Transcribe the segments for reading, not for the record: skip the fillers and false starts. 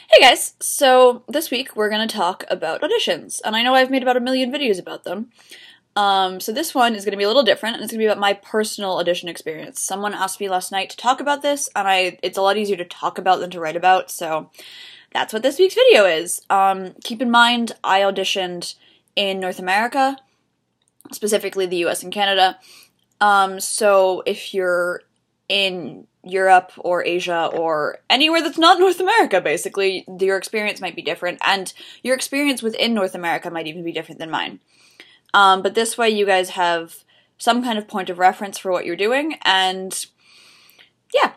Hey guys, so this week we're going to talk about auditions, and I know I've made about a million videos about them. So this one is going to be a little different, and it's going to be about my personal audition experience. Someone asked me last night to talk about this, and it's a lot easier to talk about than to write about, so that's what this week's video is. Keep in mind, I auditioned in North America, specifically the US and Canada, so if you're in Europe or Asia or anywhere that's not North America, basically, your experience might be different, and your experience within North America might even be different than mine. But this way you guys have some kind of point of reference for what you're doing, and yeah.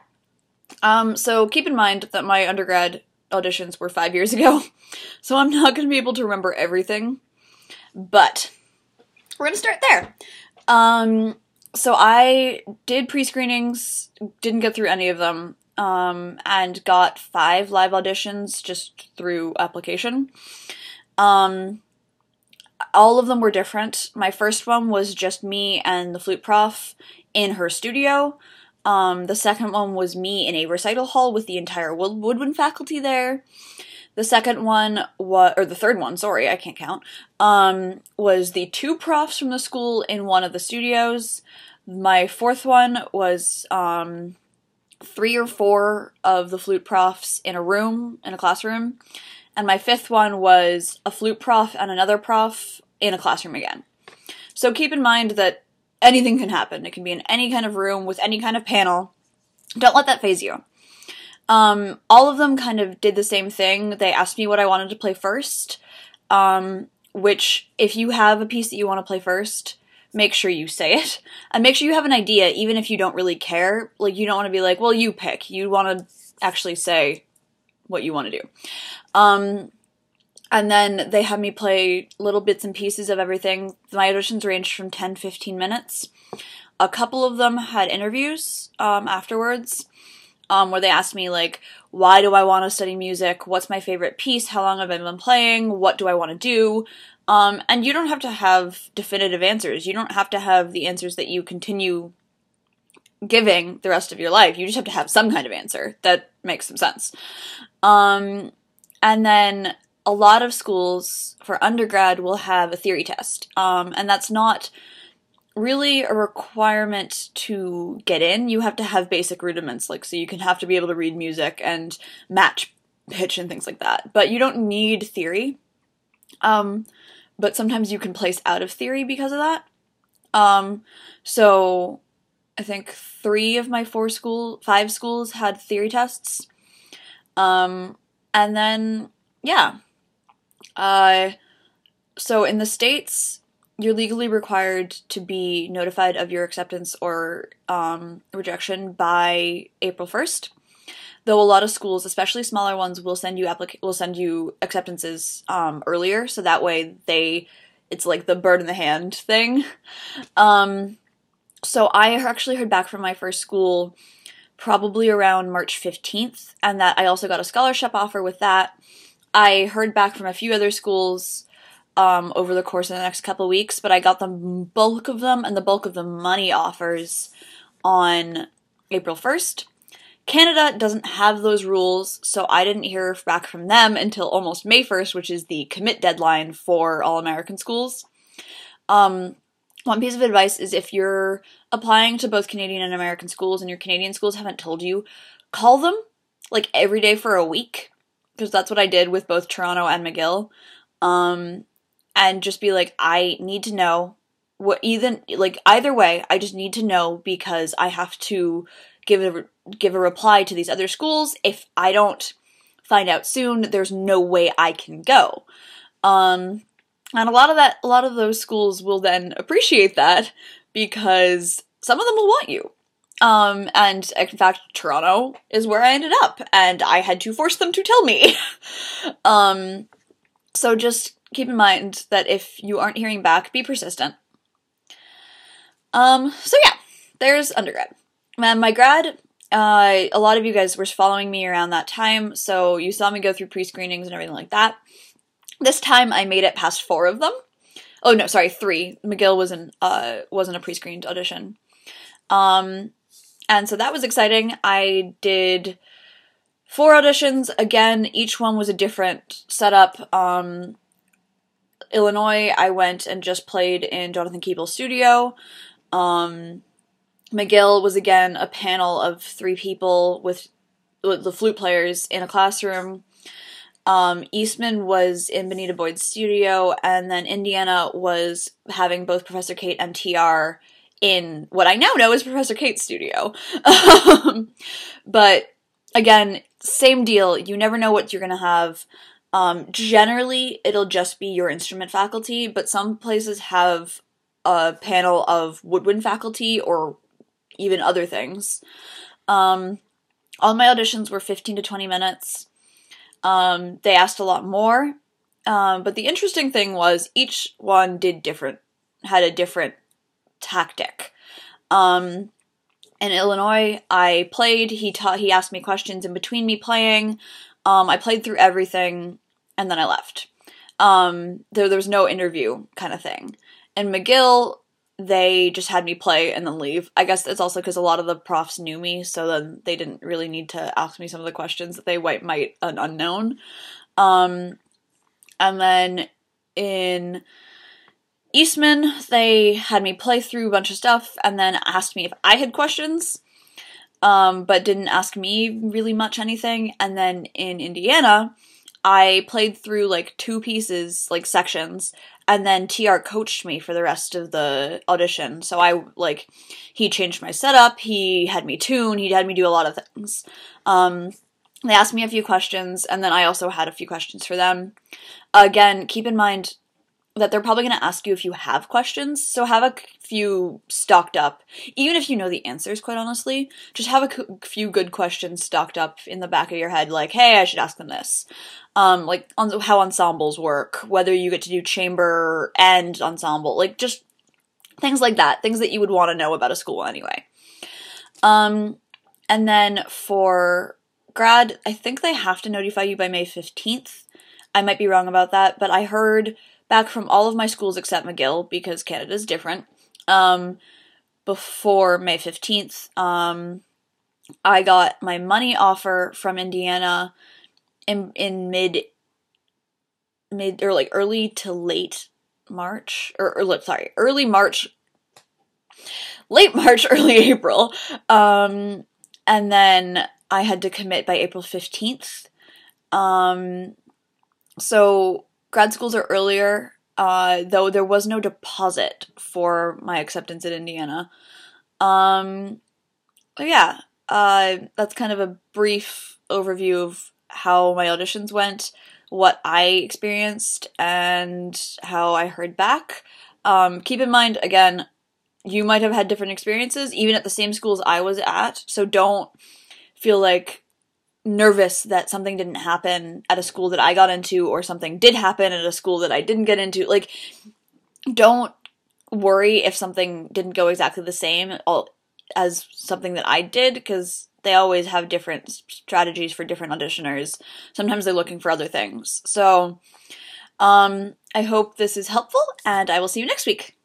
So keep in mind that my undergrad auditions were 5 years ago, so I'm not going to be able to remember everything, but we're going to start there. So I did pre-screenings, didn't get through any of them, and got 5 live auditions just through application. All of them were different. My first one was just me and the flute prof in her studio. The second one was me in a recital hall with the entire woodwind faculty there. The second one or the third one, sorry, I can't count, was the 2 profs from the school in one of the studios. My fourth one was 3 or 4 of the flute profs in a classroom. And my 5th one was a flute prof and another prof in a classroom again. So keep in mind that anything can happen. It can be in any kind of room with any kind of panel. Don't let that faze you. All of them kind of did the same thing. They asked me what I wanted to play first, which, if you have a piece that you want to play first, make sure you say it, and make sure you have an idea, even if you don't really care. Like, you don't want to be like, well, you pick. You want to actually say what you want to do. And then they had me play little bits and pieces of everything. My auditions ranged from 10-15 minutes. A couple of them had interviews, afterwards, where they asked me, like, why do I want to study music? What's my favorite piece? How long have I been playing? What do I want to do? And you don't have to have definitive answers. You don't have to have the answers that you continue giving the rest of your life. You just have to have some kind of answer that makes some sense. And then a lot of schools for undergrad will have a theory test. And that's not really a requirement to get in. You have to have basic rudiments, like, so you can have to be able to read music and match pitch and things like that. But you don't need theory. But sometimes you can place out of theory because of that. So I think 3 of my 5 schools had theory tests. And then, yeah. So in the States, you're legally required to be notified of your acceptance or rejection by April 1st. Though a lot of schools, especially smaller ones, will send you acceptances earlier, so that way it's like the bird in the hand thing. So I actually heard back from my first school probably around March 15th, and that I also got a scholarship offer with that. I heard back from a few other schools over the course of the next couple of weeks, but I got the bulk of them and the bulk of the money offers on April 1st. Canada doesn't have those rules, so I didn't hear back from them until almost May 1st, which is the commit deadline for all American schools. One piece of advice is, if you're applying to both Canadian and American schools and your Canadian schools haven't told you, call them, like, every day for a week, because that's what I did with both Toronto and McGill, and just be like, I need to know either way, I just need to know, because I have to give a reply to these other schools. If I don't find out soon, there's no way I can go. And a lot of those schools will then appreciate that, because some of them will want you. And in fact, Toronto is where I ended up, and I had to force them to tell me. So just keep in mind that if you aren't hearing back, be persistent. So yeah, there's undergrad. And my grad, a lot of you guys were following me around that time, so you saw me go through pre-screenings and everything like that. This time I made it past 4 of them. Oh no, sorry, 3. McGill wasn't a pre-screened audition. And so that was exciting. I did For auditions, again, each one was a different setup. Illinois, I went and just played in Jonathan Keeble's studio. McGill was again a panel of 3 people with the flute players in a classroom. Eastman was in Benita Boyd's studio, and then Indiana was having both Professor Kate and TR in what I now know is Professor Kate's studio. But again, same deal. You never know what you're going to have. Generally, it'll just be your instrument faculty, but some places have a panel of woodwind faculty or even other things. All my auditions were 15 to 20 minutes. They asked a lot more, but the interesting thing was each one had a different tactic. In Illinois, I played, he asked me questions in between me playing. I played through everything, and then I left. There was no interview kind of thing. In McGill, they just had me play and then leave. I guess it's also because a lot of the profs knew me, so then they didn't really need to ask me some of the questions that they might an unknown. And then in Eastman, they had me play through a bunch of stuff and then asked me if I had questions, but didn't ask me really much anything. And then in Indiana, I played through like 2 pieces, like sections, and then TR coached me for the rest of the audition. So he changed my setup, he had me tune, he had me do a lot of things. They asked me a few questions, and then I also had a few questions for them. Again, keep in mind that they're probably going to ask you if you have questions, so have a few stocked up. Even if you know the answers, quite honestly, just have a few good questions stocked up in the back of your head, like, hey, I should ask them this. Like, on how ensembles work, whether you get to do chamber and ensemble, like, just things like that, things that you would want to know about a school anyway. And then for grad, I think they have to notify you by May 15th. I might be wrong about that, but I heard back from all of my schools except McGill, because Canada's different, before May 15th. I got my money offer from Indiana in mid or like early to late March, early March, late March, early April. And then I had to commit by April 15th. So grad schools are earlier, though there was no deposit for my acceptance at Indiana. But yeah, that's kind of a brief overview of how my auditions went, what I experienced, and how I heard back. Keep in mind, again, you might have had different experiences, even at the same schools I was at, so don't feel like nervous that something didn't happen at a school that I got into, or something did happen at a school that I didn't get into. Like, don't worry if something didn't go exactly the same as something that I did, because they always have different strategies for different auditioners. Sometimes they're looking for other things. So, I hope this is helpful, and I will see you next week.